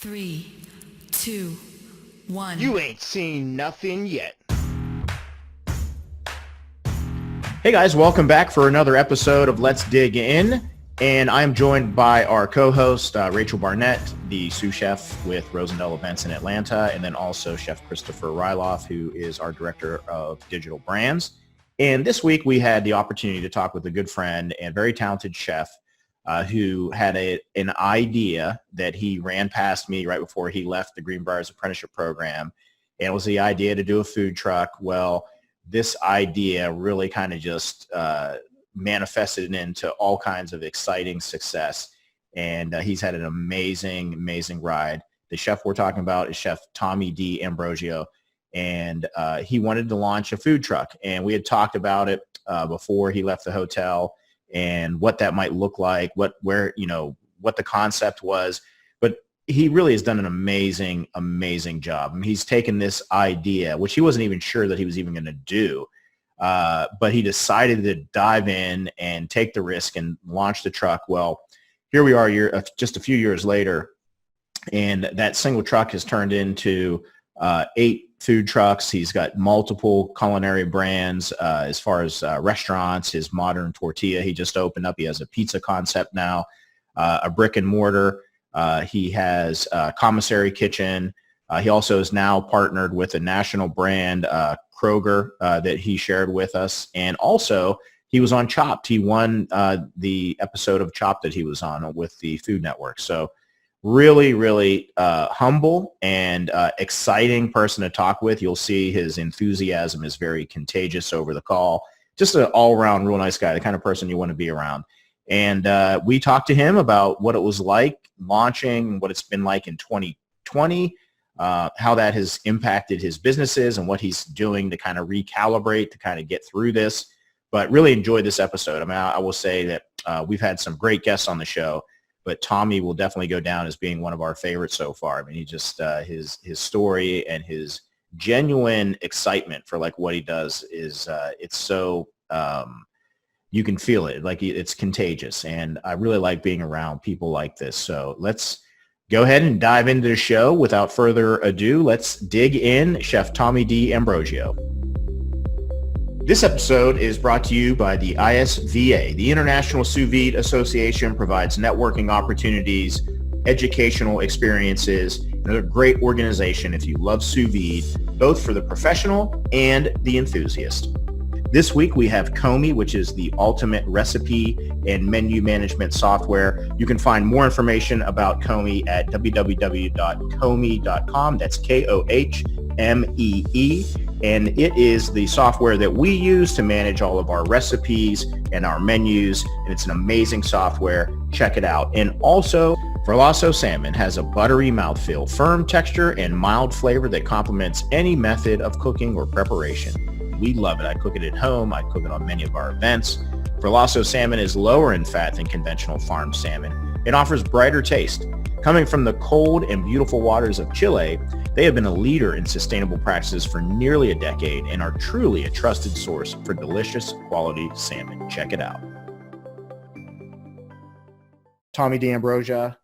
3, 2, 1. You ain't seen nothing yet. Hey guys, welcome back for another episode of Let's Dig In. And I'm joined by our co-host, Rachel Barnett, the sous chef with Rosendale Events in Atlanta, and then also Chef Christopher Ryloff, who is our director of digital brands. And this week we had the opportunity to talk with a good friend and very talented chef who had an idea that he ran past me right before he left the Greenbriers apprenticeship program. And it was the idea to do a food truck. Well, this idea really kind of just manifested into all kinds of exciting success. And he's had an amazing, amazing ride. The chef we're talking about is Chef Tommy D. Ambrosio. And he wanted to launch a food truck. And we had talked about it before he left the hotel and what that might look like, what the concept was. But he really has done an amazing, amazing job. I mean, he's taken this idea, which he wasn't even sure that he was even going to do, but he decided to dive in and take the risk and launch the truck. Well, here we are just a few years later, and that single truck has turned into 8 food trucks. He's got multiple culinary brands as far as restaurants, his modern tortilla. He just opened up. He has a pizza concept now, a brick-and-mortar. He has a commissary kitchen. He also is now partnered with a national brand, Kroger, that he shared with us. And also, he was on Chopped. He won the episode of Chopped that he was on with the Food Network. So really, really humble and exciting person to talk with. You'll see his enthusiasm is very contagious over the call. Just an all-around real nice guy, the kind of person you want to be around. And we talked to him about what it was like launching, what it's been like in 2020, how that has impacted his businesses and what he's doing to kind of recalibrate, to kind of get through this. But really enjoyed this episode. I mean, I will say that we've had some great guests on the show, but Tommy will definitely go down as being one of our favorites so far. I mean, he just, his story and his genuine excitement for like what he does is, it's so, you can feel it, like it's contagious. And I really like being around people like this. So let's go ahead and dive into the show. Without further ado, let's dig in. Chef Tommy D. Ambrosio. This episode is brought to you by the ISVA. The International Sous Vide Association provides networking opportunities, educational experiences, and they're a great organization if you love sous vide, both for the professional and the enthusiast. This week we have Comey, which is the ultimate recipe and menu management software. You can find more information about Comey at www.comey.com. That's Kohmee. And it is the software that we use to manage all of our recipes and our menus. And it's an amazing software. Check it out. And also, Verlasso Salmon has a buttery mouthfeel, firm texture, and mild flavor that complements any method of cooking or preparation. We love it. I cook it at home. I cook it on many of our events. Verlasso salmon is lower in fat than conventional farm salmon. It offers brighter taste. Coming from the cold and beautiful waters of Chile, they have been a leader in sustainable practices for nearly a decade and are truly a trusted source for delicious quality salmon. Check it out. Tommy D'Ambrosia,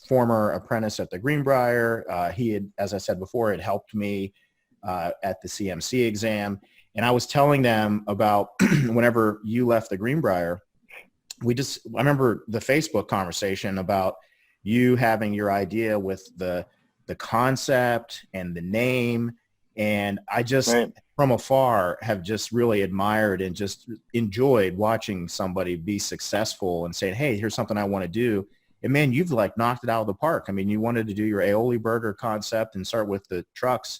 former apprentice at the Greenbrier. He had, as I said before, had helped me at the CMC exam. And I was telling them about whenever you left the Greenbrier, I remember the Facebook conversation about you having your idea with the concept and the name. And I just, from afar, have just really admired and just enjoyed watching somebody be successful and saying, hey, here's something I want to do. And man, you've like knocked it out of the park. I mean, you wanted to do your aioli burger concept and start with the trucks.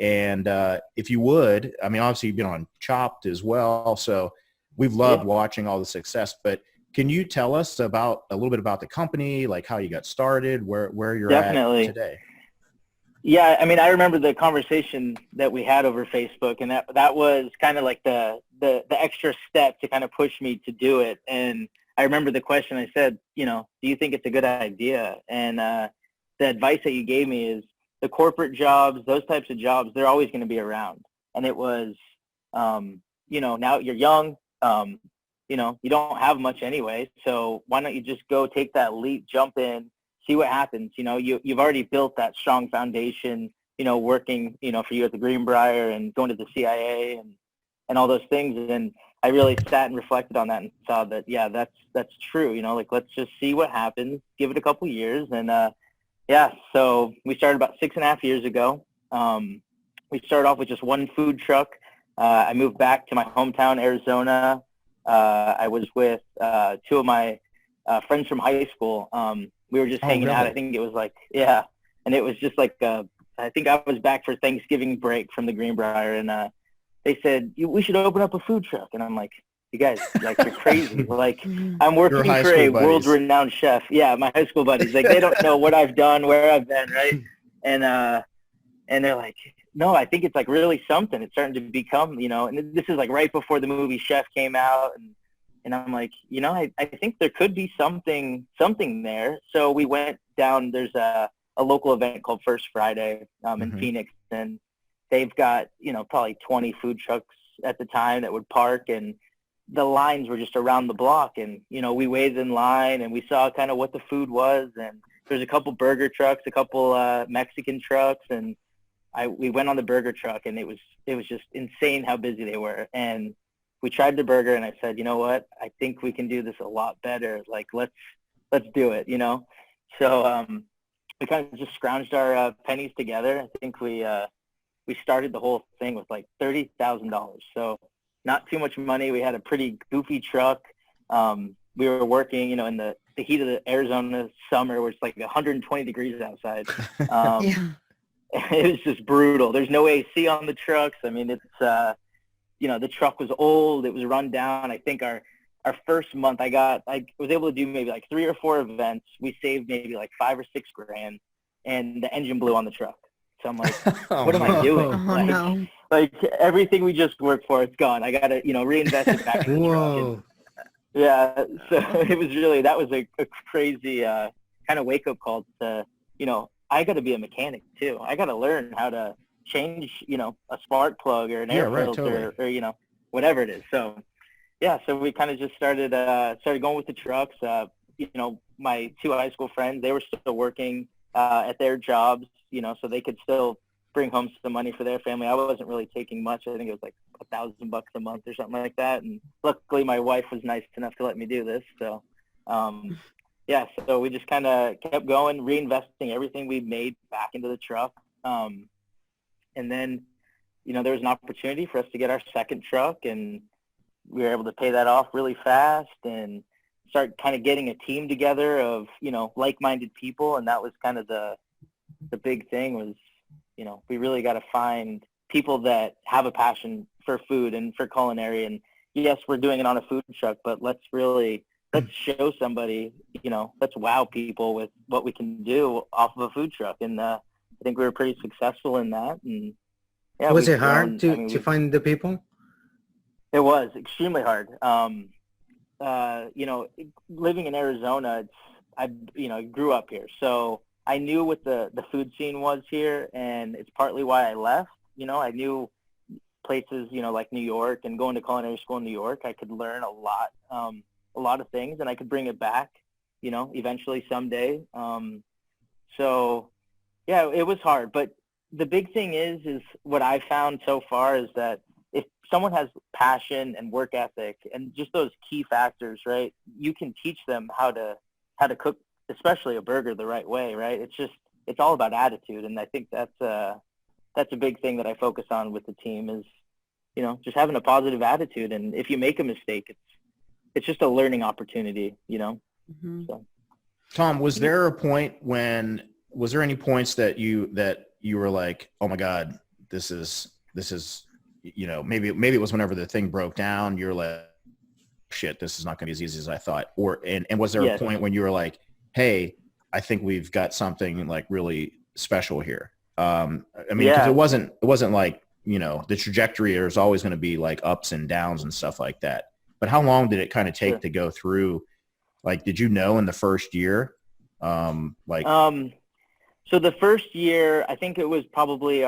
And if you would, I mean, obviously you've been on Chopped as well. So we've loved watching all the success, but can you tell us a little bit about the company, like how you got started, where you're at today? Yeah, I mean, I remember the conversation that we had over Facebook, and that was kind of like the extra step to kind of push me to do it. And I remember the question I said, do you think it's a good idea? And the advice that you gave me is the corporate jobs, those types of jobs, they're always going to be around. And it was, now you're young, you don't have much anyway. So why don't you just go take that leap, jump in, see what happens. You know, you've already built that strong foundation, you know, working, you know, for you at the Greenbrier and going to the CIA and all those things. And I really sat and reflected on that and saw that, yeah, that's true. You know, like, let's just see what happens, give it a couple years. And, yeah, so we started about 6.5 years ago. We started off with just one food truck. I moved back to my hometown, Arizona. I was with two of my friends from high school. We were just hanging out. I think it was like, yeah. And it was just like, I think I was back for Thanksgiving break from the Greenbrier. And they said, we should open up a food truck. And I'm like, you guys, like, you're crazy. Like, I'm working for a world-renowned chef. Yeah, my high school buddies. Like, they don't know what I've done, where I've been, right? And they're like, no, I think it's like really something. It's starting to become, you know, and this is like right before the movie Chef came out. And I'm like, you know, I think there could be something there. So we went down, there's a local event called First Friday in Phoenix. And they've got, you know, probably 20 food trucks at the time that would park. And the lines were just around the block. And, you know, we waited in line and we saw kind of what the food was. And there's a couple burger trucks, a couple Mexican trucks. And we went on the burger truck, and it was just insane how busy they were. And we tried the burger, and I said, you know what? I think we can do this a lot better. Like, let's do it, you know? So we kind of just scrounged our pennies together. I think we started the whole thing with like $30,000. So not too much money. We had a pretty goofy truck. We were working, you know, in the heat of the Arizona summer, where it's like 120 degrees outside. Yeah. It was just brutal. There's no AC on the trucks. I mean, it's, you know, the truck was old. It was run down. I think our first month I was able to do maybe like 3 or 4 events. We saved maybe like $5 or $6 grand, and the engine blew on the truck. So I'm like, what am I doing? Oh, no. Like everything we just worked for, it's gone. I got to, you know, reinvest it back in the truck. And, yeah. So it was really, that was a crazy kind of wake-up call to, you know, I got to be a mechanic too. I got to learn how to change, you know, a spark plug or an air filter or, you know, whatever it is. So, yeah, so we kind of just started going with the trucks. You know, my 2 high school friends, they were still working at their jobs, you know, so they could still bring home some money for their family. I wasn't really taking much. I think it was like $1,000 a month or something like that. And luckily my wife was nice enough to let me do this. So, yeah, so we just kind of kept going, reinvesting everything we made back into the truck. And then, you know, there was an opportunity for us to get our second truck, and we were able to pay that off really fast and start kind of getting a team together of, you know, like-minded people. And that was kind of the big thing was, you know, we really got to find people that have a passion for food and for culinary. And yes, we're doing it on a food truck, but let's show somebody, you know, let's wow people with what we can do off of a food truck. And I think we were pretty successful in that. And yeah, was it hard to find the people? It was extremely hard. You know, living in Arizona, I grew up here, so I knew what the food scene was here, and it's partly why I left. You know, I knew places, you know, like New York, and going to culinary school in New York, I could learn a lot of things, and I could bring it back, you know, eventually someday. So yeah, it was hard, but the big thing is what I found so far is that if someone has passion and work ethic and just those key factors, right, you can teach them how to cook, especially a burger, the right way, right? It's all about attitude. And I think that's a big thing that I focus on with the team is, you know, just having a positive attitude. And if you make a mistake, it's just a learning opportunity, you know? Mm-hmm. So. Tom, was there any points that you were like, oh my God, this is, you know, maybe it was whenever the thing broke down, you're like, shit, this is not going to be as easy as I thought. And was there a point when you were like, hey, I think we've got something like really special here? I mean, because it wasn't like, you know, the trajectory, there's always going to be like ups and downs and stuff like that. But how long did it kind of take to go through? Like, did you know in the first year? So the first year, I think it was probably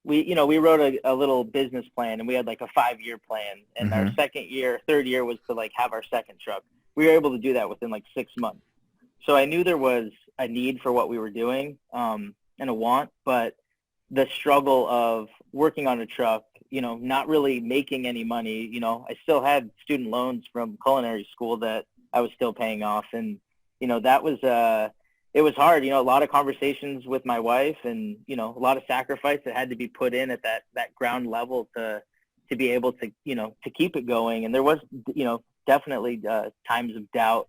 we wrote a little business plan, and we had like a 5-year plan. And our third year was to like have our second truck. We were able to do that within like 6 months. So I knew there was a need for what we were doing, and a want, but the struggle of working on a truck, not really making any money, I still had student loans from culinary school that I was still paying off. And, that was, it was hard, a lot of conversations with my wife and, a lot of sacrifice that had to be put in at that ground level to be able to, to keep it going. And there was, definitely times of doubt.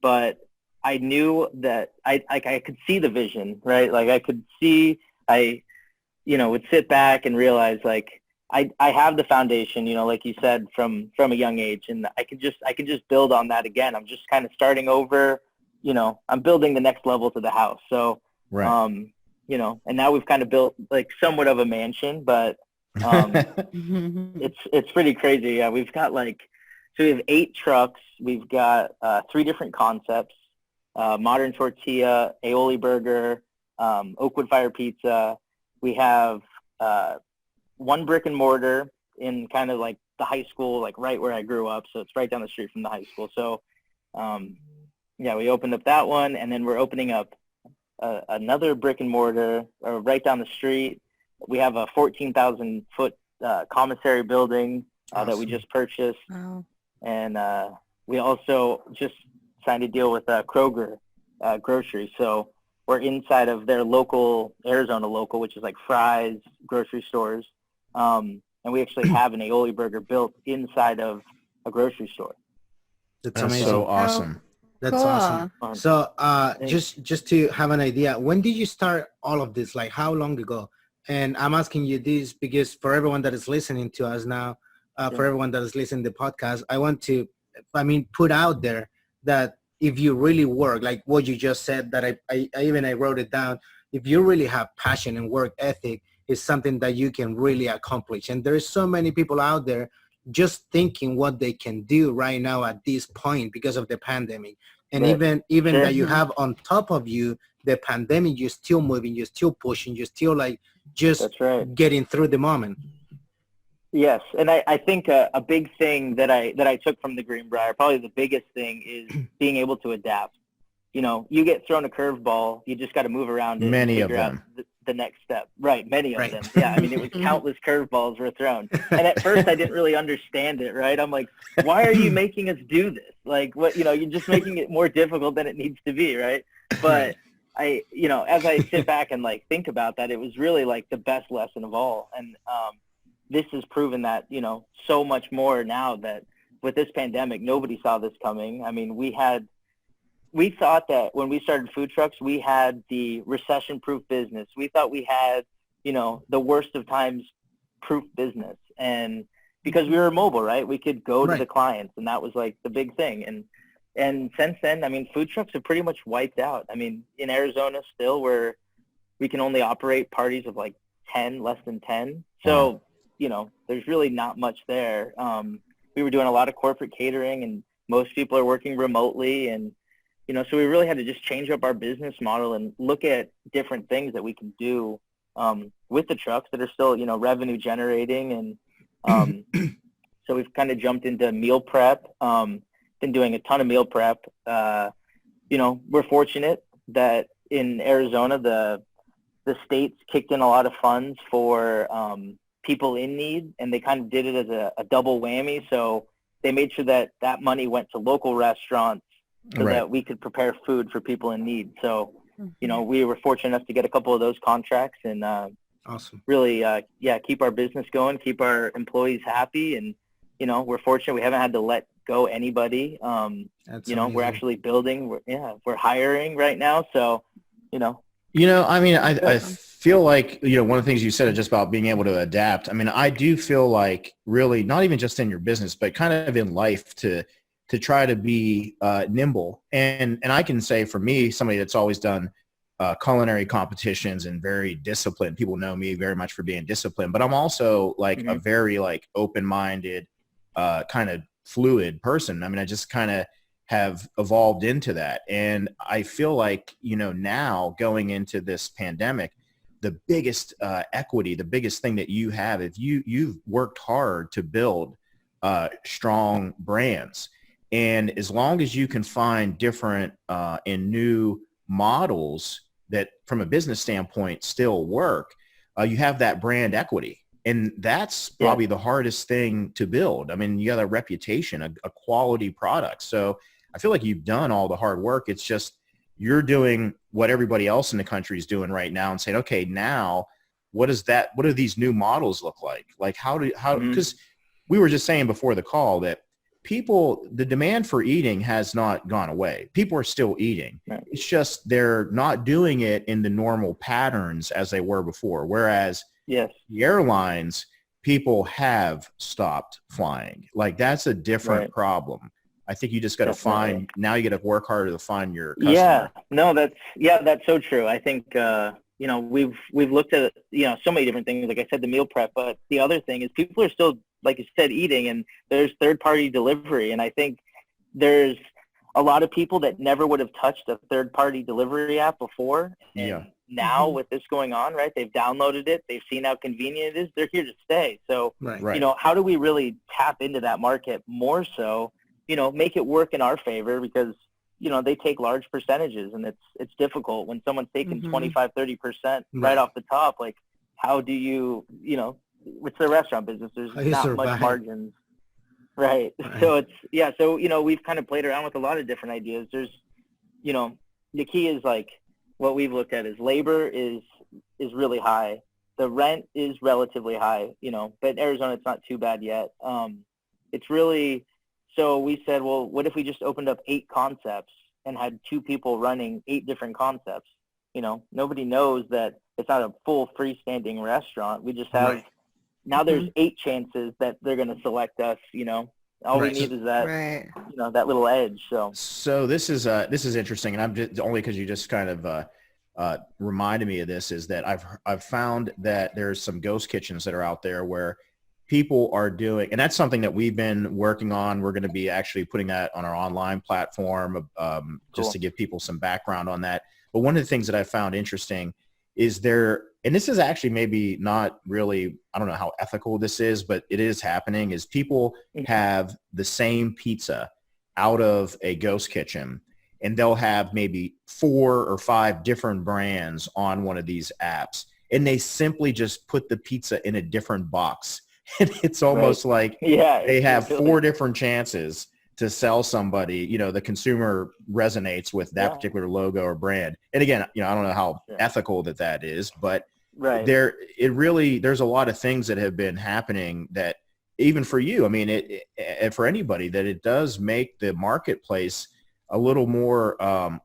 But I knew that I could see the vision, right? Like I could see, I would sit back and realize like I have the foundation, like you said, from a young age, and I could just build on that again. I'm just kind of starting over, I'm building the next level to the house. So, right. And now we've kind of built like somewhat of a mansion, but it's pretty crazy. Yeah, we've got so we have 8 trucks. We've got 3 different concepts: modern tortilla, aioli burger, Oakwood fire pizza. We have 1 brick and mortar in kind of like the high school, like right where I grew up. So it's right down the street from the high school. So we opened up that one, and then we're opening up another brick and mortar right down the street. We have a 14,000 foot commissary building that we just purchased. Wow. And we also just signed a deal with Kroger grocery. So we're inside of their Arizona local, which is like Fry's grocery stores. And we actually have an aioli burger built inside of a grocery store. That's That's amazing. so awesome. That's Cool. awesome. So just to have an idea, when did you start all of this? Like how long ago? And I'm asking you this because for everyone that is listening to us now, for everyone that is listening to the podcast, I want to, put out there that if you really work, like what you just said, that I wrote it down, if you really have passion and work ethic, is something that you can really accomplish. And there's so many people out there just thinking what they can do right now at this point because of the pandemic. And Right. even Sure. that you have on top of you the pandemic, you're still moving, you're still pushing, you're still That's right. getting through the moment. Yes, and I think a big thing that I took from the Greenbrier, probably the biggest thing, is being able to adapt. You get thrown a curveball, you just got to move around it Many and of figure them. out the next step. Right, many of Right. them. Yeah, it was countless curveballs were thrown. And at first I didn't really understand it, right? I'm like, why are you making us do this? Like, what, you're just making it more difficult than it needs to be, right? But as I sit back and think about that, it was really the best lesson of all. And this has proven that, so much more now that with this pandemic, nobody saw this coming. We thought that when we started food trucks, we had the recession-proof business. We thought we had, the worst of times proof business. And because we were mobile, right, we could go to the clients, and that was the big thing. And since then, food trucks have pretty much wiped out. In Arizona still, where we can only operate parties of 10, less than 10. So, there's really not much there. We were doing a lot of corporate catering, and most people are working remotely. And, so we really had to just change up our business model and look at different things that we can do with the trucks that are still, revenue generating. And so we've kind of jumped into meal prep. Been doing a ton of meal prep. We're fortunate that in Arizona, the states kicked in a lot of funds for people in need, and they kind of did it as a double whammy. So they made sure that money went to local restaurants so that we could prepare food for people in need. So, we were fortunate enough to get a couple of those contracts and awesome. Really, keep our business going, keep our employees happy. And, we're fortunate we haven't had to let go anybody. That's we're amazing. actually building. We're hiring right now. So, I feel like, one of the things you said is just about being able to adapt. I do feel like really not even just in your business, but kind of in life to try to be nimble. And I can say for me, somebody that's always done culinary competitions and very disciplined, people know me very much for being disciplined, but I'm also a very open-minded, kind of fluid person. I just kind of have evolved into that. And I feel like, now going into this pandemic, the biggest equity, the biggest thing that you have, if you've worked hard to build strong brands. And as long as you can find different and new models that from a business standpoint still work, you have that brand equity. And that's probably the hardest thing to build. I mean, you got a reputation, a quality product. So I feel like you've done all the hard work. It's just you're doing what everybody else in the country is doing right now and saying, okay, now what do these new models look like? Like because we were just saying before the call that the demand for eating has not gone away. People are still eating. Right. It's just they're not doing it in the normal patterns as they were before. Whereas the airlines, people have stopped flying. Like that's a different problem. I think you just got to now you got to work harder to find your customer. Yeah, no, that's so true. I think, we've looked at, so many different things, like I said, the meal prep, but the other thing is people are still, like you said, eating, and there's third-party delivery. And I think there's a lot of people that never would have touched a third-party delivery app before. And now with this going on, right, they've downloaded it. They've seen how convenient it is. They're here to stay. So, how do we really tap into that market more so, make it work in our favor? Because, they take large percentages, and it's difficult when someone's taking 25, 30% right off the top. Like, how do you, it's the restaurant business. There's not much margins. Right. So we've kind of played around with a lot of different ideas. There's, the key is like what we've looked at is labor is really high. The rent is relatively high, but Arizona, it's not too bad yet. It's really, so we said, well, what if we just opened up 8 concepts and had 2 people running 8 different concepts? Nobody knows that it's not a full freestanding restaurant. We just have, now there's 8 chances that they're going to select us, all we need is that, that little edge. So this is interesting. And I'm just only because you just kind of reminded me of this, is that I've found that there's some ghost kitchens that are out there where people are doing, and that's something that we've been working on. We're going to be actually putting that on our online platform, just to give people some background on that. But one of the things that I found interesting is and this is actually maybe not really, I don't know how ethical this is, but it is happening, is people have the same pizza out of a ghost kitchen, and they'll have maybe 4 or 5 different brands on one of these apps, and they simply just put the pizza in a different box. And it's almost like they have 4 different chances to sell somebody, the consumer resonates with that particular logo or brand. And again, I don't know how ethical that is, but there's a lot of things that have been happening that even for you, I mean, and for anybody, that it does make the marketplace a little more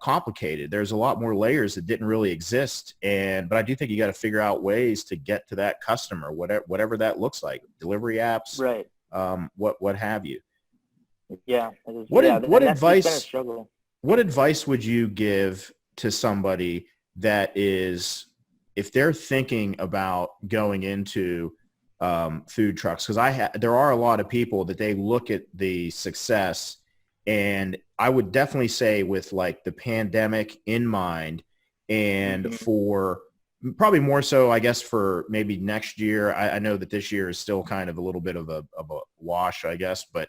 complicated. There's a lot more layers that didn't really exist. But I do think you got to figure out ways to get to that customer, whatever that looks like, delivery apps, what have you. Yeah. What advice would you give to somebody that is, if they're thinking about going into food trucks? Because there are a lot of people that they look at the success, and I would definitely say with like the pandemic in mind, and for probably more so, I guess, for maybe next year. I know that this year is still kind of a little bit of a wash, I guess, but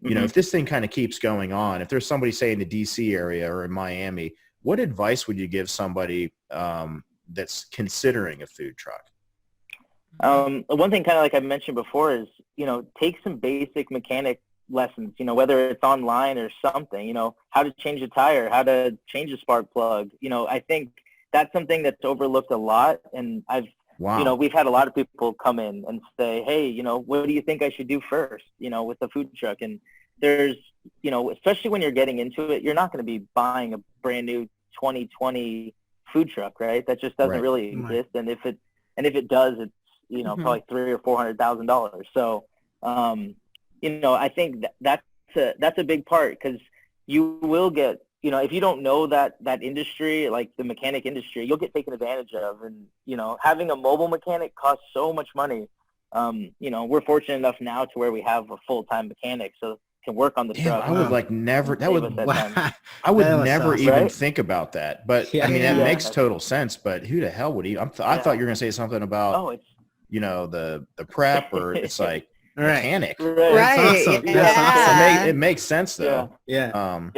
if this thing kind of keeps going on, if there's somebody, say, in the DC area or in Miami, what advice would you give somebody that's considering a food truck? One thing, kind of like I mentioned before, is, take some basic mechanic lessons, whether it's online or something, how to change a tire, how to change a spark plug. I think that's something that's overlooked a lot. And we've had a lot of people come in and say, hey, what do you think I should do first, with the food truck? And there's, especially when you're getting into it, you're not going to be buying a brand new 2020 food truck, right? That just doesn't really exist. And if it does, it's, probably $300,000 or $400,000. So, I think that's a big part, because you will get, if you don't know that industry, like the mechanic industry, you'll get taken advantage of. And, having a mobile mechanic costs so much money. We're fortunate enough now to where we have a full-time mechanic, so can work on the truck. I would I would never even think about that. But I mean, that makes total sense. But who the hell would even? I thought you were going to say something about, the prep, or it's like mechanic. Right. That's awesome. That's awesome. It makes sense though. Yeah.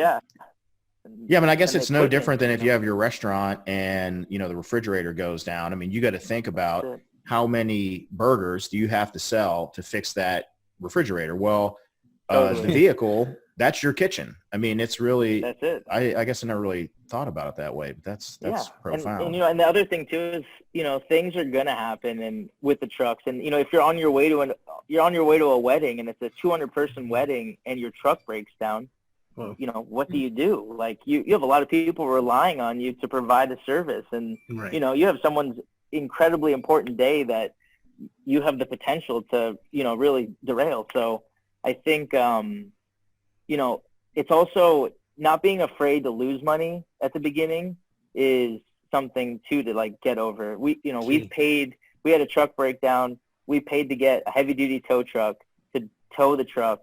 Yeah, I mean, I guess and it's no equipment, different than if you you know. have your restaurant and, the refrigerator goes down. I mean, you got to think about That's it. how many burgers do you have to sell to fix that refrigerator? Well, the Totally. vehicle, that's your kitchen. I mean, it's really, That's it. I guess I never really thought about it that way, but that's Yeah, profound. and and the other thing too is things are gonna happen and with the trucks, and if you're on your way to a wedding and it's a 200-person wedding and your truck breaks down, Well, what do you do? Like you have a lot of people relying on you to provide a service, and right. you have someone's incredibly important day that you have the potential to really derail. So I think it's also not being afraid to lose money at the beginning is something too to like get over. We had a truck breakdown. We paid to get a heavy duty tow truck to tow the truck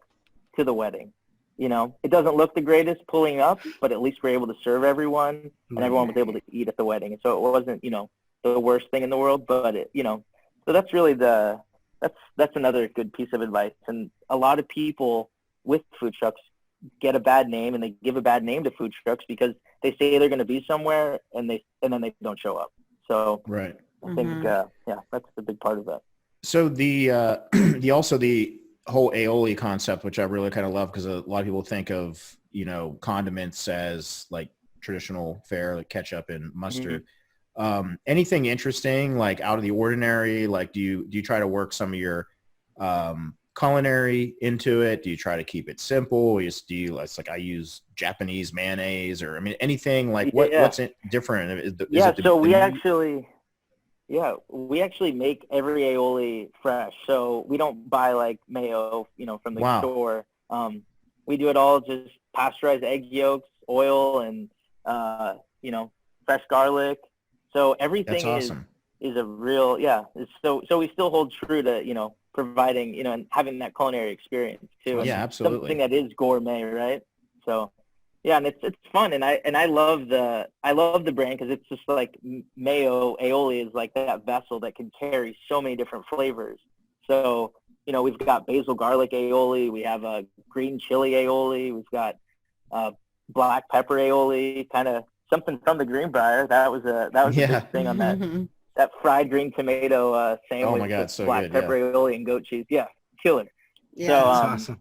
to the wedding. It doesn't look the greatest pulling up, but at least we're able to serve everyone and everyone was able to eat at the wedding. And so it wasn't, the worst thing in the world, but so that's really that's another good piece of advice. And a lot of people with food trucks get a bad name, and they give a bad name to food trucks because they say they're going to be somewhere and then they don't show up. So Right. I think, that's the big part of that. So the whole aioli concept, which I really kind of love, because a lot of people think of, condiments as like traditional fare, like ketchup and mustard. Anything interesting, like out of the ordinary? Like, do you try to work some of your culinary into it? Do you try to keep it simple? It's like I use Japanese mayonnaise, or I mean anything like what's different? We actually make every aioli fresh. So we don't buy like mayo, from the store. We do it all just pasteurized egg yolks, oil, and fresh garlic. So everything awesome. is a real So we still hold true to providing and having that culinary experience too. Yeah, absolutely. Something that is gourmet, right? So yeah, and it's fun, and I love the brand because it's just like mayo aioli is like that vessel that can carry so many different flavors. So we've got basil garlic aioli, we have a green chili aioli, we've got black pepper aioli, kind of something from the Greenbrier. That was a big thing on that fried green tomato sandwich. Oh my God, with so black good, pepper aioli and goat cheese. Yeah, killer. Yeah, So, That's awesome.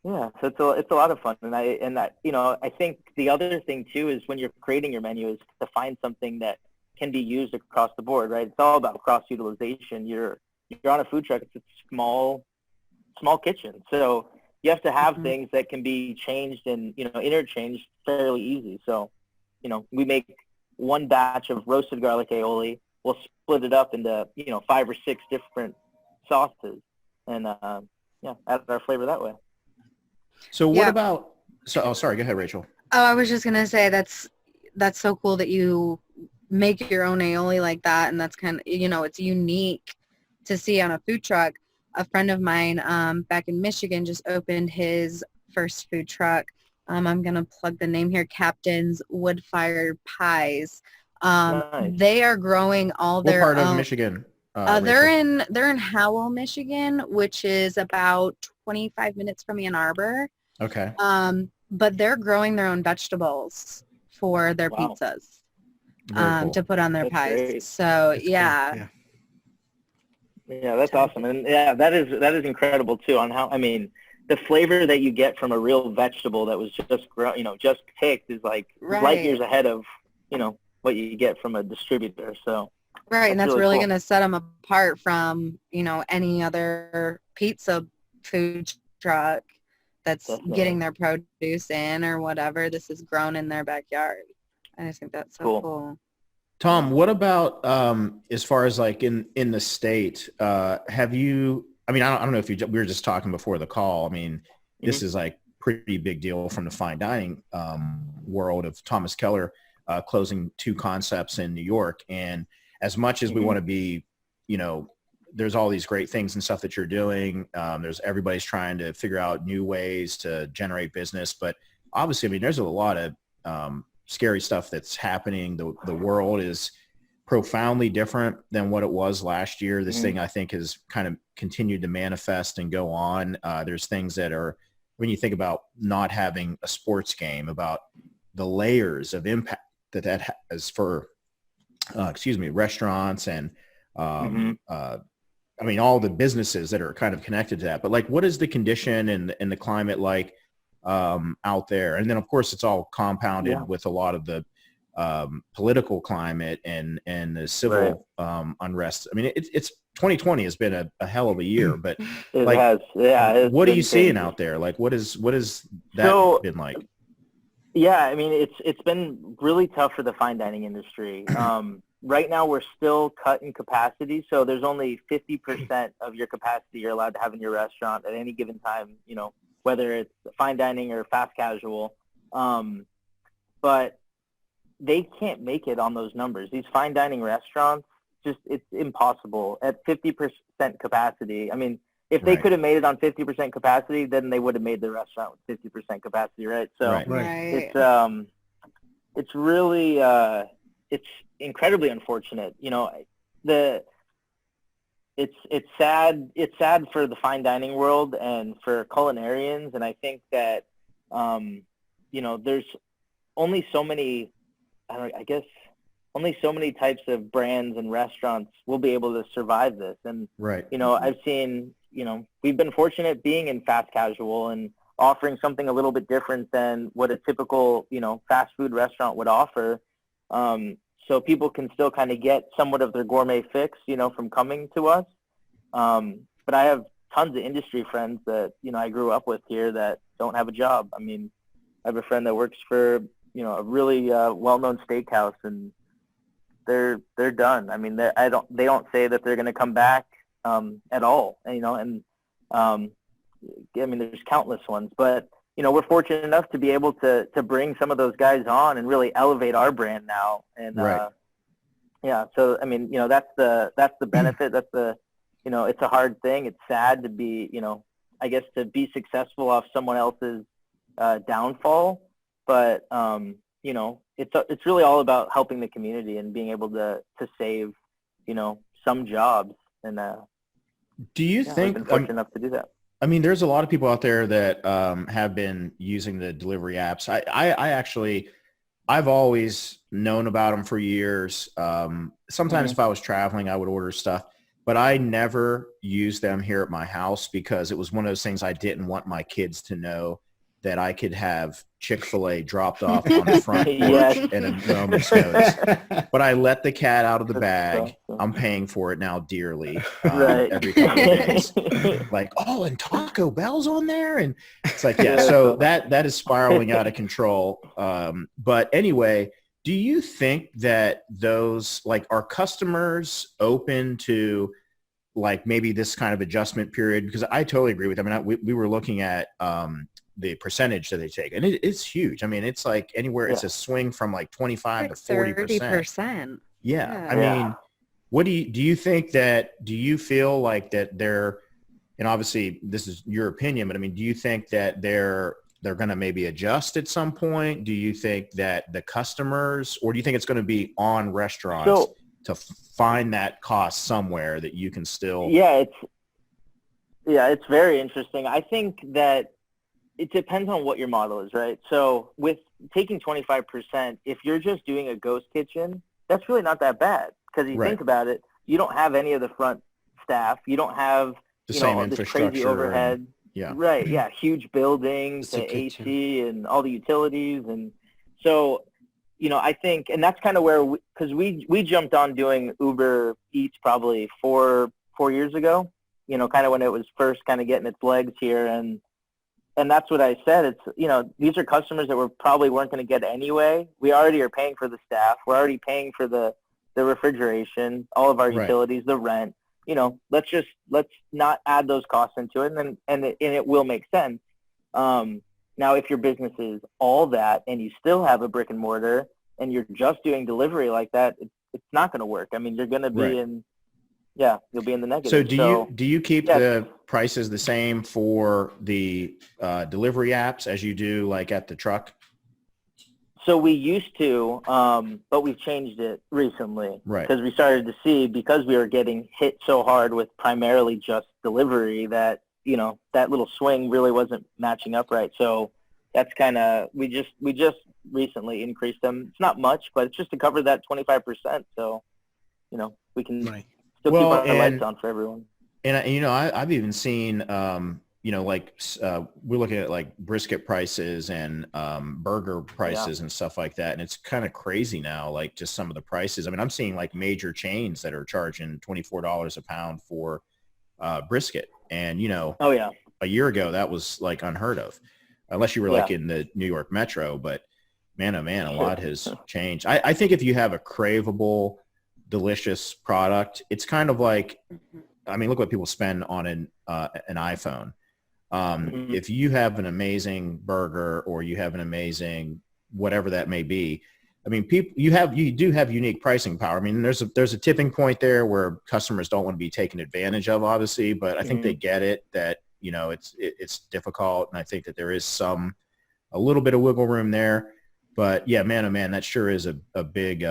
yeah, so it's a lot of fun, and I think the other thing too is when you're creating your menu is to find something that can be used across the board, right? It's all about cross utilization. You're on a food truck; it's a small kitchen, so you have to have things that can be changed and interchanged fairly easy. So we make one batch of roasted garlic aioli. We'll split it up into 5 or 6 different sauces, and add our flavor that way. So what about? Sorry, go ahead, Rachel. Oh, I was just gonna say that's so cool that you make your own aioli like that, and that's kind of it's unique to see on a food truck. A friend of mine back in Michigan just opened his first food truck. I'm gonna plug the name here, Captain's Wood-Fired Pies. Nice. They are growing all their What part own. of Michigan? They're in Howell, Michigan, which is about 25 minutes from Ann Arbor. Okay. But they're growing their own vegetables for their pizzas Very cool. to put on their That's pies. great. So That's cool. Yeah. Yeah, that's awesome, and that is incredible too. On how the flavor that you get from a real vegetable that was just picked is like light years ahead of what you get from a distributor. So right, and that's really cool. going to set them apart from any other pizza food truck that's getting their produce in or whatever. This is grown in their backyard. I just think that's so cool. Tom, what about as far as like in the state? Have you? I mean, I don't know if we were just talking before the call. I mean, this is like pretty big deal from the fine dining world of Thomas Keller closing 2 concepts in New York. And as much as we want to be, there's all these great things and stuff that you're doing. Everybody's trying to figure out new ways to generate business, but obviously, I mean, there's a lot of scary stuff that's happening. The world is profoundly different than what it was last year. This thing, I think, has kind of continued to manifest and go on. There's things that are, when you think about not having a sports game, about the layers of impact that has for, restaurants and, I mean, all the businesses that are kind of connected to that. But like, what is the condition and the climate like out there? And then, of course, it's all compounded with a lot of the political climate and the civil unrest. I mean, it's 2020 has been a hell of a year, but it like, has. Yeah. What are you seeing out there? Like, what is that been like? Yeah, I mean, it's been really tough for the fine dining industry. Right now, we're still cutting capacity, so there's only 50% of your capacity you're allowed to have in your restaurant at any given time, you know, whether it's fine dining or fast casual. But they can't make it on those numbers. These fine dining restaurants, it's impossible at 50% capacity. I mean, if they could have made it on 50% capacity, then they would have made the restaurant with 50% capacity, right? So it's really it's incredibly unfortunate. You know, it's sad. It's sad for the fine dining world and for culinarians. And I think that you know, there's only so many. Only so many types of brands and restaurants will be able to survive this. And you know, I've seen. You know, we've been fortunate being in fast casual and offering something a little bit different than what a typical, you know, fast food restaurant would offer. So people can still kind of get somewhat of their gourmet fix, you know, from coming to us. But I have tons of industry friends that, you know, I grew up with here that don't have a job. I mean, I have a friend that works for, you know, a really well-known steakhouse, and they're done. I mean, they don't say that they're going to come back at all, you know, and I mean, there's countless ones, but, you know, we're fortunate enough to be able to bring some of those guys on and really elevate our brand now. And, yeah, so, I mean, you know, that's the benefit. That's the, you know, it's a hard thing. It's sad to be, you know, I guess to be successful off someone else's downfall, but, you know, it's really all about helping the community and being able to save, you know, some jobs. And, do you think, we've been fortunate enough to do that. I mean, there's a lot of people out there that have been using the delivery apps. I've always known about them for years. Sometimes if I was traveling, I would order stuff, but I never used them here at my house because it was one of those things I didn't want my kids to know that I could have Chick-fil-A dropped off on the front porch in a moment's notice. But I let the cat out of the bag. I'm paying for it now dearly every couple of days. Like, oh, and Taco Bell's on there? And it's like, yeah, so that is spiraling out of control. But anyway, do you think that those, like, are customers open to, like, maybe this kind of adjustment period? Because I totally agree with them. I mean, we were looking at the percentage that they take, and it's huge. I mean, it's like anywhere, it's a swing from like 25 to 40%. Yeah. I mean, what do you think that, do you feel like that they're, and obviously this is your opinion, but I mean, do you think that they're going to maybe adjust at some point? Do you think that the customers, or do you think it's going to be on restaurants to find that cost somewhere that you can still? It's very interesting. I think that it depends on what your model is, right? So with taking 25%, if you're just doing a ghost kitchen, that's really not that bad, because you think about it, you don't have any of the front staff. You don't have the same this crazy overhead. Huge buildings, the AC and all the utilities. And so, you know, I think, and that's kind of where, because we jumped on doing Uber Eats probably four years ago, you know, kind of when it was first kind of getting its legs here. And that's what I said. It's, you know, these are customers that probably weren't going to get anyway. We already are paying for the staff. We're already paying for the refrigeration, all of our utilities, the rent. You know, let's not add those costs into it, and it will make sense. Now, if your business is all that and you still have a brick and mortar and you're just doing delivery like that, it's not going to work. I mean, you're going to be you'll be in the negative. So do you keep the prices the same for the delivery apps as you do like at the truck? So we used to, but we've changed it recently. Right. Because we started to see, because we were getting hit so hard with primarily just delivery, that, you know, that little swing really wasn't matching up right. So that's kind of, we just recently increased them. It's not much, but it's just to cover that 25%. So, we can still keep our lights on for everyone. And I've even seen, we're looking at like brisket prices and burger prices and stuff like that. And it's kind of crazy now, like just some of the prices. I mean, I'm seeing like major chains that are charging $24 a pound for brisket. And, oh yeah, a year ago, that was like unheard of, unless you were like in the New York metro. But man, oh man, a lot has changed. I think if you have a craveable, delicious product, it's kind of like, I mean, look what people spend on an iPhone. If you have an amazing burger or you have an amazing whatever that may be, I mean, you do have unique pricing power. I mean, there's a tipping point there where customers don't want to be taken advantage of, obviously, but I think they get it that, it's difficult. And I think that there is a little bit of wiggle room there, but yeah, man, oh man, that sure is a big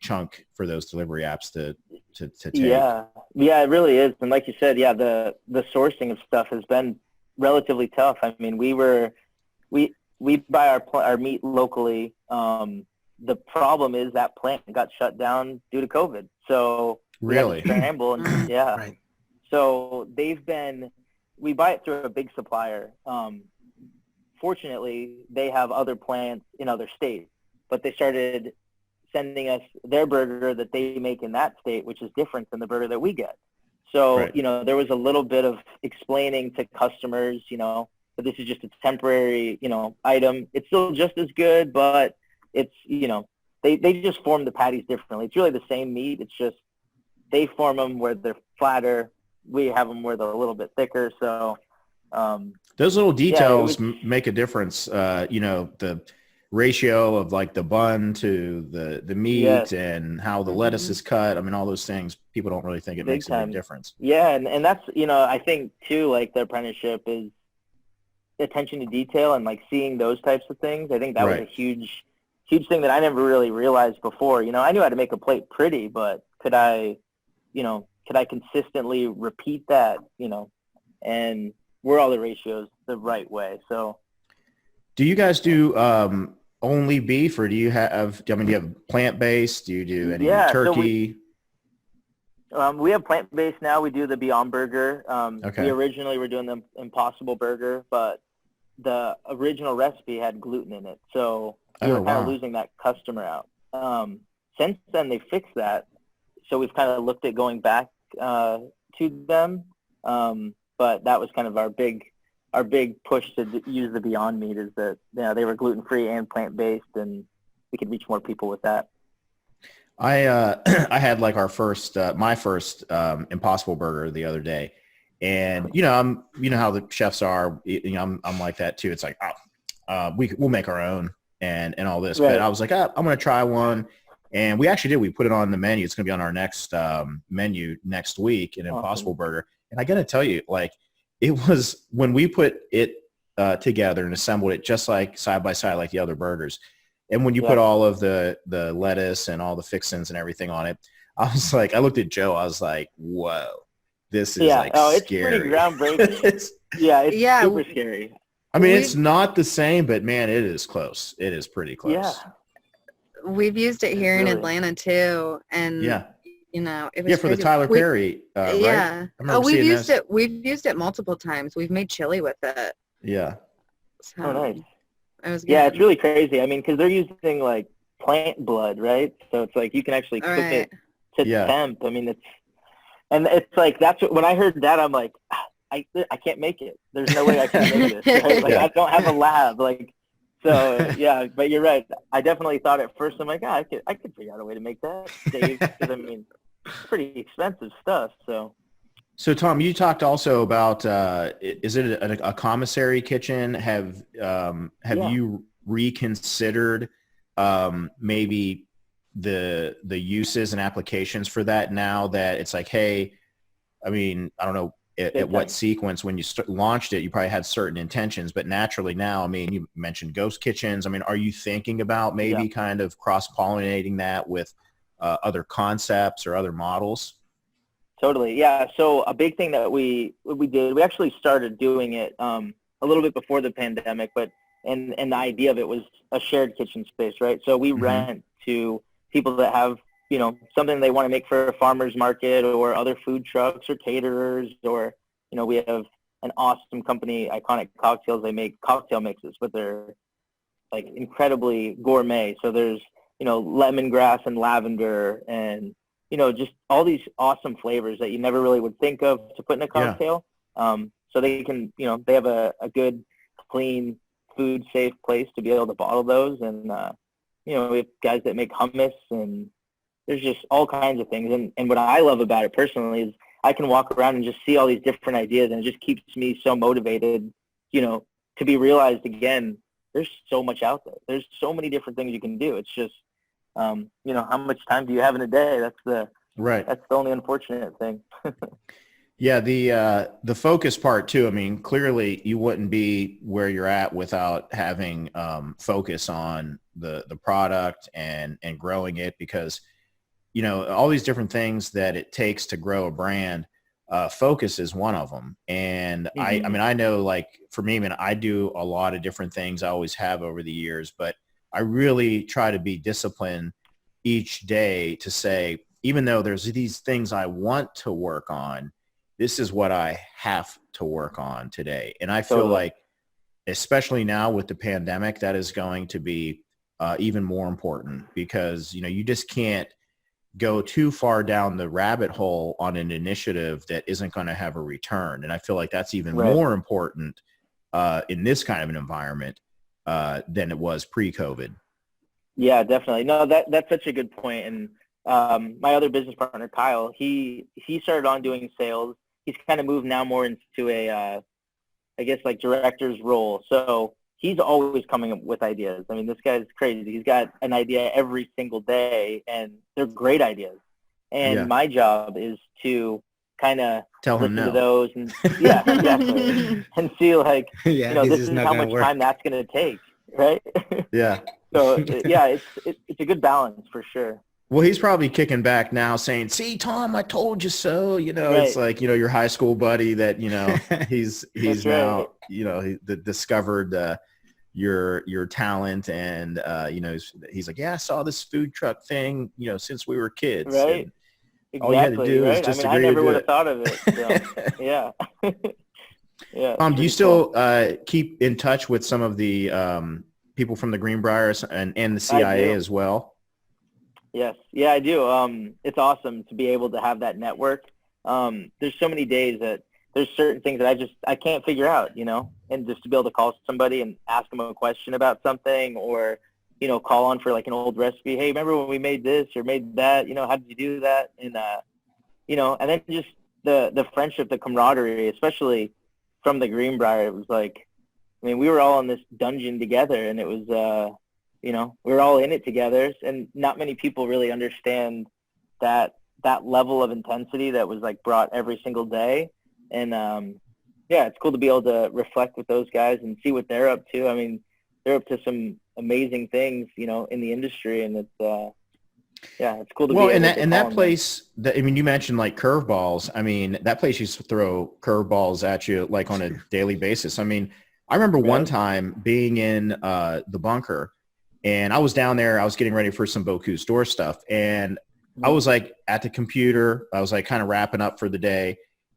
chunk for those delivery apps to take. Yeah, it really is. And like you said, the sourcing of stuff has been relatively tough. I mean, we buy our meat locally. The problem is that plant got shut down due to COVID. So really, we had to scramble and Right. So we buy it through a big supplier. Fortunately, they have other plants in other states, but they started sending us their burger that they make in that state, which is different than the burger that we get. So, right. There was a little bit of explaining to customers, that this is just a temporary, item. It's still just as good, but it's, they just form the patties differently. It's really the same meat. It's just they form them where they're flatter. We have them where they're a little bit thicker. So those little details make a difference. The ratio of like the bun to the meat and how the lettuce is cut. I mean, all those things, people don't really think it makes a big difference. Yeah. And that's, I think too, like the apprenticeship is attention to detail and like seeing those types of things. I think that was a huge thing that I never really realized before. I knew how to make a plate pretty, but could I consistently repeat that, and were all the ratios the right way? So do you guys do only beef, or do you have plant-based? Do you do any turkey? So we have plant-based now. We do the Beyond Burger. Okay. We originally were doing the Impossible Burger, but the original recipe had gluten in it. So we were kind of losing that customer out. Since then, they fixed that. So we've kind of looked at going back to them. But that was kind of our big push to use the Beyond Meat, is that they were gluten-free and plant-based, and we could reach more people with that. I had like my first Impossible Burger the other day, and I'm how the chefs are. I'm like that too. It's like we'll make our own and all this, but I was like I'm gonna try one, and we actually did. We put it on the menu. It's gonna be on our next menu next week, an Impossible Burger. And I gotta tell you, like, it was when we put it together and assembled it just like side by side like the other burgers. And when you put all of the lettuce and all the fixins and everything on it, I was like, I looked at Joe, I was like, whoa, this is like scary. It's pretty groundbreaking. it's super scary. I mean, it's not the same, but man, it is close. It is pretty close. Yeah. We've used it here in Atlanta too. And it was for the Tyler Perry, right? Oh, we've used it. We've used it multiple times. We've made chili with it. Yeah. So, nice. It was good. Yeah, it's really crazy. I mean, because they're using like plant blood, right? So it's like you can actually cook it to temp. I mean, it's like that's what, when I heard that, I'm like, I can't make it. There's no way I can make this. Right? Like I don't have a lab. Like. So yeah, but you're right. I definitely thought at first, I'm like, I could figure out a way to make that, Dave. Because I mean, it's pretty expensive stuff. So Tom, you talked also about is it a commissary kitchen? Have you reconsidered maybe the uses and applications for that now that it's like, hey, I mean, I don't know. At what sequence when you launched it, you probably had certain intentions, but naturally now, I mean, you mentioned ghost kitchens. I mean, are you thinking about maybe kind of cross-pollinating that with other concepts or other models? Totally. Yeah. So a big thing that we did, we actually started doing it a little bit before the pandemic, but and the idea of it was a shared kitchen space, right? So we rent to people that have, you know, something they want to make for a farmer's market or other food trucks or caterers, or, you know, we have an awesome company, Iconic Cocktails. They make cocktail mixes, but they're like incredibly gourmet. So there's, you know, lemongrass and lavender and, you know, just all these awesome flavors that you never really would think of to put in a cocktail. So they can, you know, they have a good, clean, food safe place to be able to bottle those. And, you know, we have guys that make hummus, and there's just all kinds of things. And what I love about it personally is I can walk around and just see all these different ideas, and it just keeps me so motivated, you know, to be realized again, there's so much out there. There's so many different things you can do. It's just, you know, how much time do you have in a day? That's the only unfortunate thing. Yeah, the focus part too. I mean, clearly you wouldn't be where you're at without having focus on the product and growing it, because, you know, all these different things that it takes to grow a brand, focus is one of them. And I mean, I know, like, for me, man, I do a lot of different things. I always have over the years, but I really try to be disciplined each day to say, even though there's these things I want to work on, this is what I have to work on today. And I feel like, especially now with the pandemic, that is going to be even more important, because, you know, you just can't go too far down the rabbit hole on an initiative that isn't going to have a return. And I feel like that's even more important in this kind of an environment than it was pre-COVID. Yeah, definitely. No, that's such a good point. And my other business partner, Kyle, he started on doing sales. He's kind of moved now more into a, I guess, like director's role. So he's always coming up with ideas. I mean, this guy's crazy. He's got an idea every single day, and they're great ideas. And my job is to kind of listen to those and exactly, and see, like, you know, this is how much time that's going to take, right? Yeah. So yeah, it's a good balance for sure. Well, he's probably kicking back now saying, see, Tom, I told you so. You know, it's like, you know, your high school buddy that, you know, he's now, you know, he discovered your talent. And, you know, he's like, yeah, I saw this food truck thing, you know, since we were kids. Right. Exactly. All you had to do is just agree to do it. I never would have thought of it. So, yeah. Yeah. Do you still keep in touch with some of the people from the Greenbriers and the CIA as well? Yes. Yeah, I do. It's awesome to be able to have that network. There's so many days that there's certain things that I can't figure out, you know, and just to be able to call somebody and ask them a question about something, or, you know, call on for like an old recipe. Hey, remember when we made this or made that, you know, how did you do that? And, you know, and then just the friendship, the camaraderie, especially from the Greenbrier, it was like, I mean, we were all in this dungeon together, and it was, you know, we were all in it together, and not many people really understand that level of intensity that was like brought every single day. And yeah, it's cool to be able to reflect with those guys and see what they're up to. I mean, they're up to some amazing things, you know, in the industry, and it's yeah, it's cool to be able to that place. I mean, you mentioned like curveballs. I mean, that place used to throw curveballs at you like on a daily basis. I mean, I remember one time being in the bunker. And I was down there, I was getting ready for some Bocuse d'Or stuff. And I was like at the computer, I was like kind of wrapping up for the day.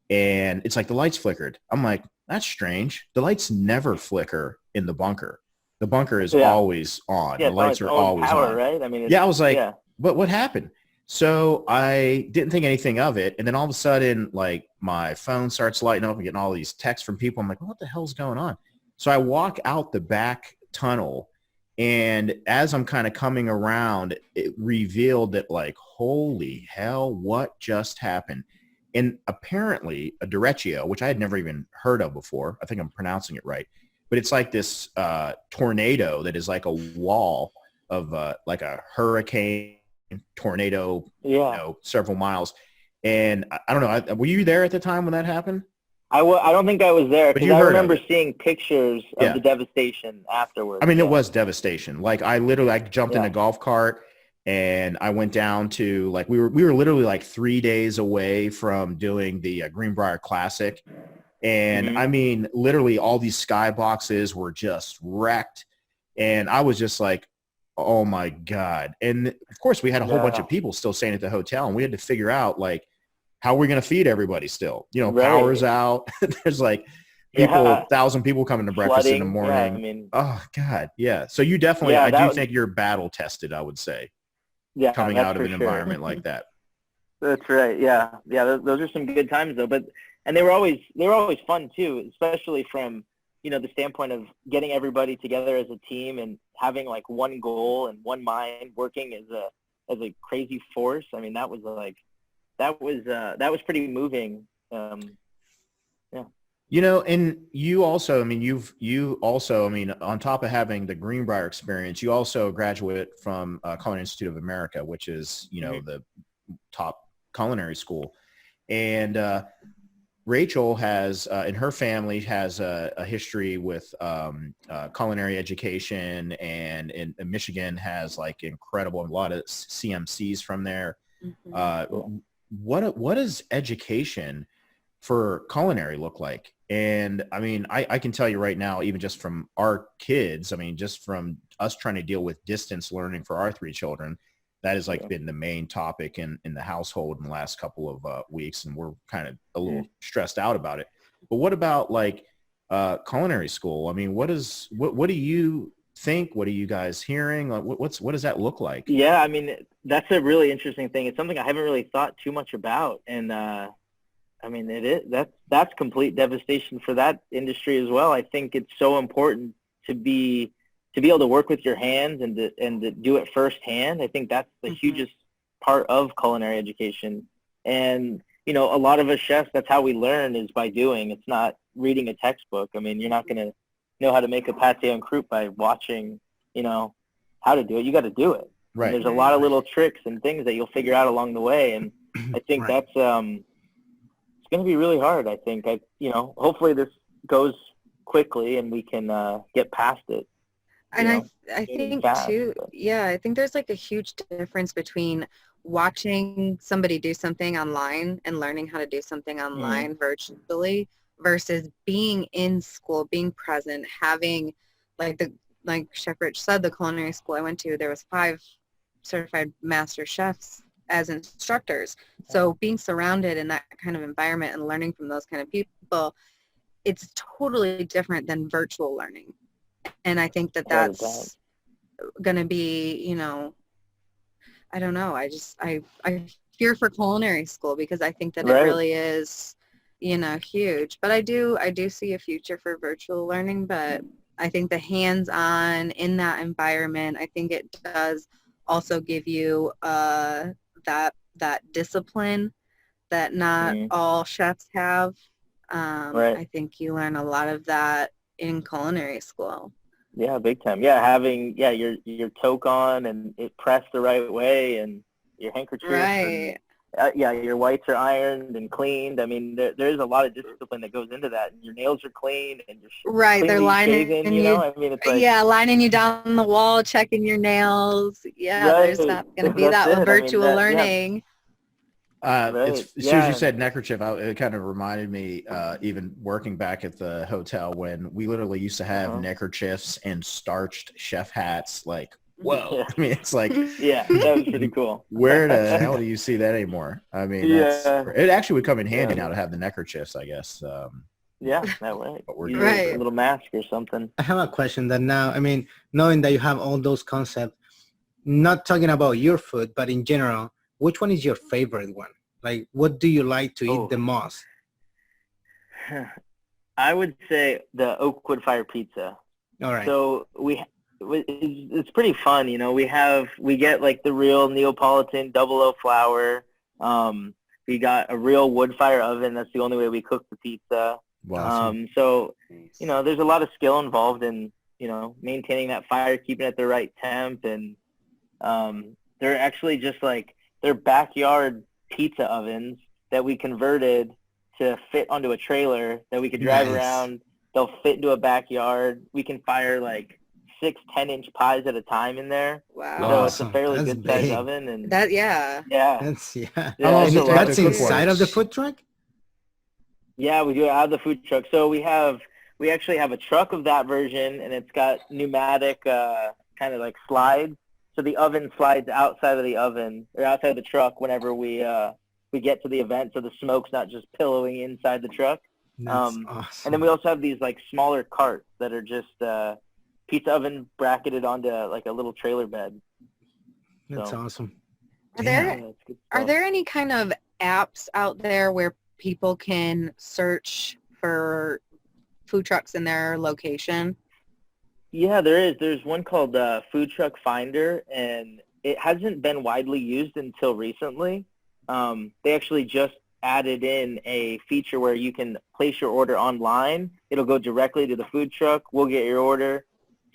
And it's like the lights flickered. I'm like, that's strange. The lights never flicker in the bunker. The bunker is always on. Yeah, the lights are always power, on. Right? I mean, I was like, what happened? So I didn't think anything of it. And then all of a sudden, like, my phone starts lighting up and getting all these texts from people. I'm like, what the hell's going on? So I walk out the back tunnel. And as I'm kind of coming around, it revealed that, like, holy hell, what just happened? And apparently a derecho, which I had never even heard of before. I think I'm pronouncing it right. But it's like this tornado that is like a wall of like a hurricane tornado, you know, several miles. And I don't know, were you there at the time when that happened? I don't think I was there, because I remember seeing pictures of the devastation afterwards. I mean, it was devastation. Like, I literally jumped in a golf cart and I went down to, like, we were literally like 3 days away from doing the Greenbrier Classic. And I mean, literally all these skyboxes were just wrecked. And I was just like, oh my God. And of course we had a whole bunch of people still staying at the hotel, and we had to figure out like, how are we going to feed everybody still? You know, power's out. There's like 1,000 people coming to breakfast in the morning. Yeah, I mean, oh God. Yeah. So you definitely, I do think you're battle tested, I would say, coming out of an environment like that. That's right. Yeah. Yeah. Those are some good times though, and they were always fun too, especially from, you know, the standpoint of getting everybody together as a team and having like one goal and one mind working as a crazy force. I mean, that was pretty moving. Yeah. You know, and you also, I mean, you also, I mean, on top of having the Greenbrier experience, you also graduated from Culinary Institute of America, which is, you know, the top culinary school. And Rachel has, in her family, has a history with culinary education, and in Michigan has like incredible, a lot of CMCs from there. What does education for culinary look like? And I mean, I can tell you right now, even just from our kids, I mean, just from us trying to deal with distance learning for our 3 children, that has like been the main topic in the household in the last couple of weeks. And we're kind of a little stressed out about it. But what about like culinary school? I mean, what do you think? What are you guys hearing? Like, what does that look like? Yeah, I mean, that's a really interesting thing. It's something I haven't really thought too much about. And I mean, that's complete devastation for that industry as well. I think it's so important to be able to work with your hands and to do it firsthand. I think that's the hugest part of culinary education. And, you know, a lot of us chefs, that's how we learn, is by doing. It's not reading a textbook. I mean, you're not going to know how to make a pâté en croûte by watching, you know, how to do it. You got to do it. Right. And there's a lot of little tricks and things that you'll figure out along the way. And I think that's, it's going to be really hard. I think, you know, hopefully this goes quickly and we can get past it. And I think too, I think there's like a huge difference between watching somebody do something online and learning how to do something online virtually versus being in school, being present, having like Chef Rich said, the culinary school I went to, there was 5 certified master chefs as instructors. So being surrounded in that kind of environment and learning from those kind of people, it's totally different than virtual learning. And I think that's going to be, you know, I don't know. I fear for culinary school because I think that it really is, you know, huge. But I do see a future for virtual learning. But I think the hands-on in that environment, I think it does also give you that discipline that not all chefs have. I think you learn a lot of that in culinary school. Yeah, big time. Yeah, having your toque on and it pressed the right way and your handkerchief. Right. And, your whites are ironed and cleaned. I mean, there's a lot of discipline that goes into that. And your nails are clean and you're they're lining shaven, you know? I mean, it's like, lining you down the wall, checking your nails. Yeah, there's not going to be that with virtual learning. As soon as you said neckerchief, it kind of reminded me, even working back at the hotel, when we literally used to have neckerchiefs and starched chef hats. Like, whoa! I mean, it's like, that was pretty cool. Where the hell do you see that anymore? I mean, it actually would come in handy now to have the neckerchiefs, I guess. That way. Right. A little mask or something. I have a question that now, I mean, knowing that you have all those concepts, not talking about your food, but in general, which one is your favorite one? Like, what do you like to eat the most? I would say the oak wood fire pizza. All right. So it's pretty fun, you know. We get like the real Neapolitan 00 flour. We got a real wood fire oven. That's the only way we cook the pizza. Wow. So, you know, there's a lot of skill involved in, you know, maintaining that fire, keeping it at the right temp, and they're actually just like they're backyard pizza ovens that we converted to fit onto a trailer that we could drive around. They'll fit into a backyard. We can fire like 6 10-inch pies at a time in there. Wow. So Awesome. it's a fairly That's good size big. oven. And That, yeah. yeah. That's How long does it take That's to cook for inside you? of the food truck? Yeah, we do it out of the food truck. So we actually have a truck of that version, and it's got pneumatic kind of like slides. So the oven slides outside of the oven or outside of the truck whenever we get to the event, so the smoke's not just pillowing inside the truck. That's awesome. And then we also have these like smaller carts that are just pizza oven bracketed onto like a little trailer bed. That's So, awesome. Are yeah, there it's good are stuff. there any kind of apps out there where people can search for food trucks in their location? Yeah, there is. There's one called Food Truck Finder, and it hasn't been widely used until recently. They actually just added in a feature where you can place your order online. It'll go directly to the food truck. We'll get your order,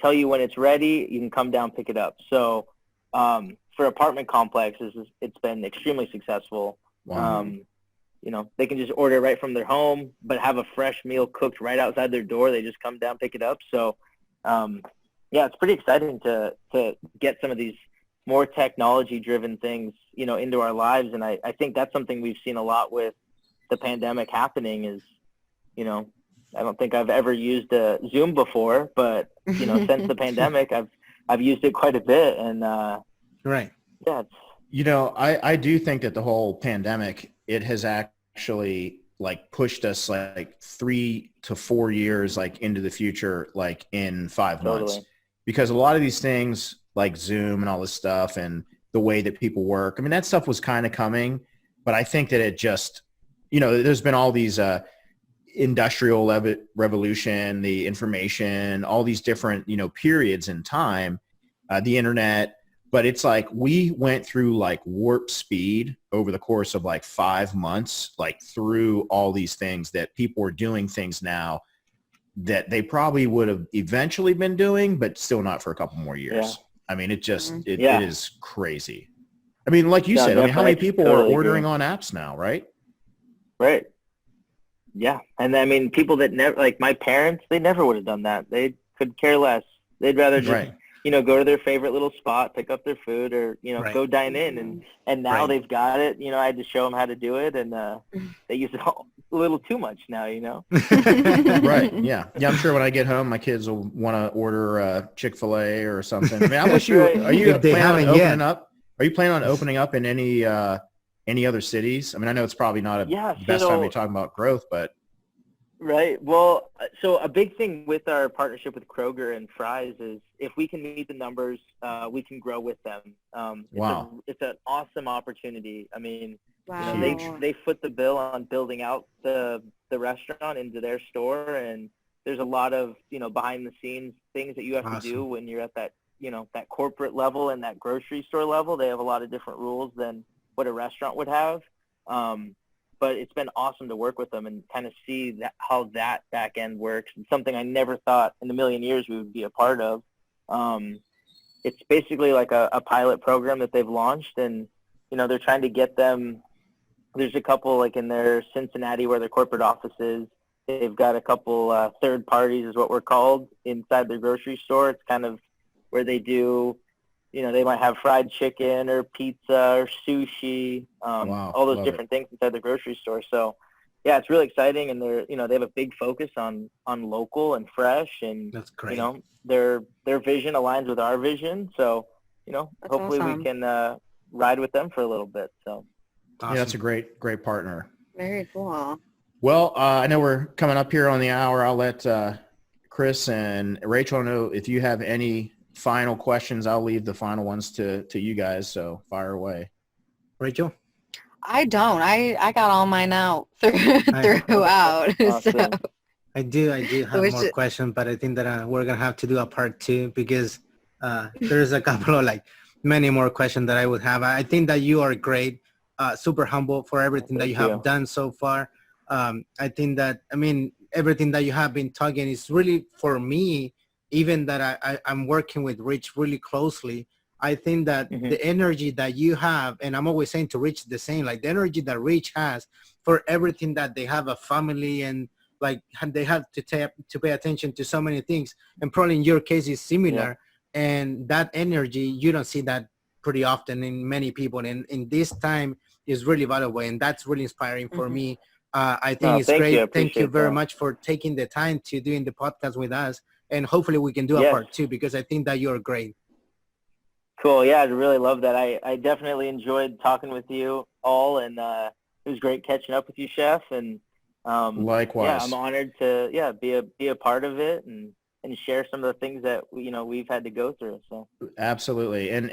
tell you when it's ready. You can come down, pick it up. So for apartment complexes, it's been extremely successul. Wow. You know, they can just order right from their home, but have a fresh meal cooked right outside their door. They just come down, pick it up. So, yeah, it's pretty exciting to get some of these more technology-driven things, you know, into our lives. And I think that's something we've seen a lot with the pandemic happening is, you know, I don't think I've ever used a Zoom before, but, you know, since the pandemic, I've used it quite a bit. And, Right. yeah, it's, You know, I do think that the whole pandemic, it has actually like pushed us like 3 to 4 years like into the future, like in 5 months, Totally. because a lot of these things like Zoom and all this stuff and the way that people work, I mean, that stuff was kind of coming, but I think that it just, you know, there's been all these industrial revolution, the information, all these different, you know, periods in time, the internet. But it's like we went through like warp speed over the course of like 5 months, like through all these things that people are doing things now that they probably would have eventually been doing, but still not for a couple more years. Yeah. I mean, it just, it Yeah. is crazy. I mean, like you No, said, I mean, how many definitely. people Totally are ordering agree. on apps now, right? Right. Yeah. And I mean, people that never, like my parents, they never would have done that. They could care less. They'd rather just, Right. you know, go to their favorite little spot, pick up their food, or, you know, Right. go dine in. And now Right. they've got it. You know, I had to show them how to do it, and they use it a little too much now, you know? Right. Yeah. Yeah. I'm sure when I get home, my kids will want to order Chick-fil-A or something. I mean, I wish you, Right. are you If they planning on haven't opening yet. up? Are you planning on opening up in any other cities? I mean, I know it's probably not a Yeah, best time to so- be talking about growth, but Right. Well, so a big thing with our partnership with Kroger and Fry's is if we can meet the numbers, we can grow with them. Wow. It's an awesome opportunity. I mean, Wow. you know, they foot the bill on building out the restaurant into their store, and there's a lot of, you know, behind the scenes things that you have to do Awesome. when you're at that, you know, that corporate level and that grocery store level. They have a lot of different rules than what a restaurant would have. But it's been awesome to work with them and kind of see that, how that back end works. It's something I never thought in a million years we would be a part of. It's basically like a pilot program that they've launched, and, you know, they're trying to get them. There's a couple like in their Cincinnati where their corporate office is. They've got a couple third parties is what we're called inside their grocery store. It's kind of where they do, you know, they might have fried chicken or pizza or sushi, Wow, all those love different things inside the grocery store. So, yeah, it's really exciting, and they're, you know, they have a big focus on local and fresh, and That's great. you know, their vision aligns with our vision. So, you know, That's hopefully awesome. we can ride with them for a little bit. So, Awesome. yeah, that's a great partner. Very cool. Well, I know we're coming up here on the hour. I'll let Chris and Rachel know if you have any final questions. I'll leave the final ones to you guys. So fire away. Rachel? I don't. I got all mine out throughout. Awesome. So I do have Which- more questions, but I think that we're gonna have to do a part 2 because there's a couple of like many more questions that I would have. I think that you are great, super humble for everything that Thank you have you. done so far. I think that, I mean, everything that you have been talking is really, for me, even that I'm working with Rich really closely. I think that Mhm. the energy that you have, and I'm always saying to Rich the same, like the energy that Rich has for everything that they have a family and like they have to pay attention to so many things, and probably in your case is similar. And that energy, you don't see that pretty often in many people, and in this time is really valuable, and that's really inspiring for Mhm. me I think No, it's thank great. you. I Thank you appreciate very that. much for taking the time to doing the podcast with us. And hopefully we can do a Yes. part 2 because I think that you're great. Cool. Yeah, I really love that. I definitely enjoyed talking with you all, and it was great catching up with you, Chef. And Likewise. yeah, I'm honored to be a part of it and share some of the things that we've had to go through. So Absolutely. And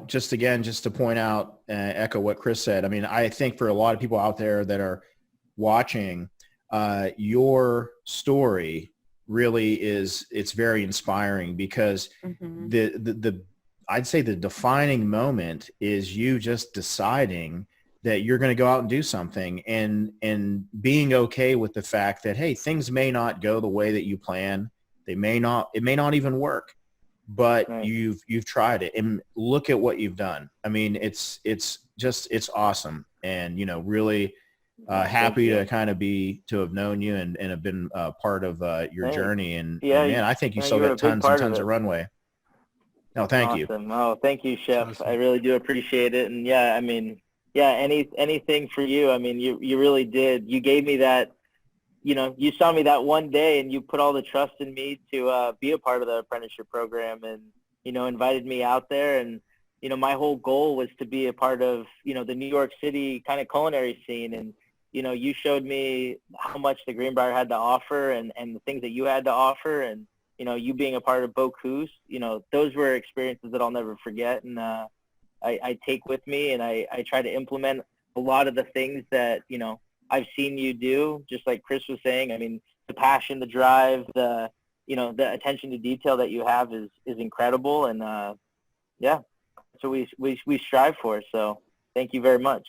just to point out, echo what Chris said. I mean, I think for a lot of people out there that are watching, your story really it's very inspiring because the I'd say the defining moment is you just deciding that you're going to go out and do something and being okay with the fact that, hey, things may not go the way that you plan. It may not even work, but Right. you've tried it and look at what you've done. I mean, it's awesome. And, really happy to kind of to have known you and have been part of your Hey. journey. And Yeah, man, I think you yeah, still you were got a big tons and part of tons it. of runway. No, thank you. Awesome. Oh, thank you, Chef. Awesome. I really do appreciate it. And yeah, I mean, yeah, anything for you. I mean, you really did. You gave me that, you saw me that one day and you put all the trust in me to be a part of the apprenticeship program and, invited me out there. And, my whole goal was to be a part of, the New York City kind of culinary scene. And, you showed me how much the Greenbrier had to offer and the things that you had to offer. And, you being a part of Bocuse, those were experiences that I'll never forget. And I take with me and I try to implement a lot of the things that, I've seen you do, just like Chris was saying. I mean, the passion, the drive, the attention to detail that you have is incredible. And yeah, that's what we strive for. So thank you very much.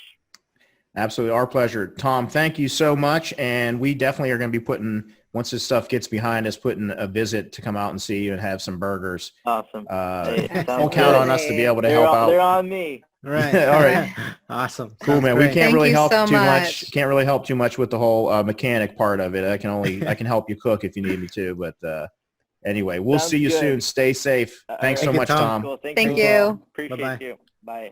Absolutely. Our pleasure. Tom, thank you so much. And we definitely are going to be once this stuff gets behind us, putting a visit to come out and see you and have some burgers. Awesome. Don't count on us to be able to help out. They're on me. Right. All right. Awesome. Cool, Sounds man. great. We can't Thank really you help so too much. much. Can't really help too much with the whole mechanic part of it. I can help you cook if you need me to. But anyway, we'll Sounds see you good. soon. Stay safe. Thanks so Thank you, much, Tom. Tom. Cool. Thank you. Appreciate Bye-bye. you. Bye.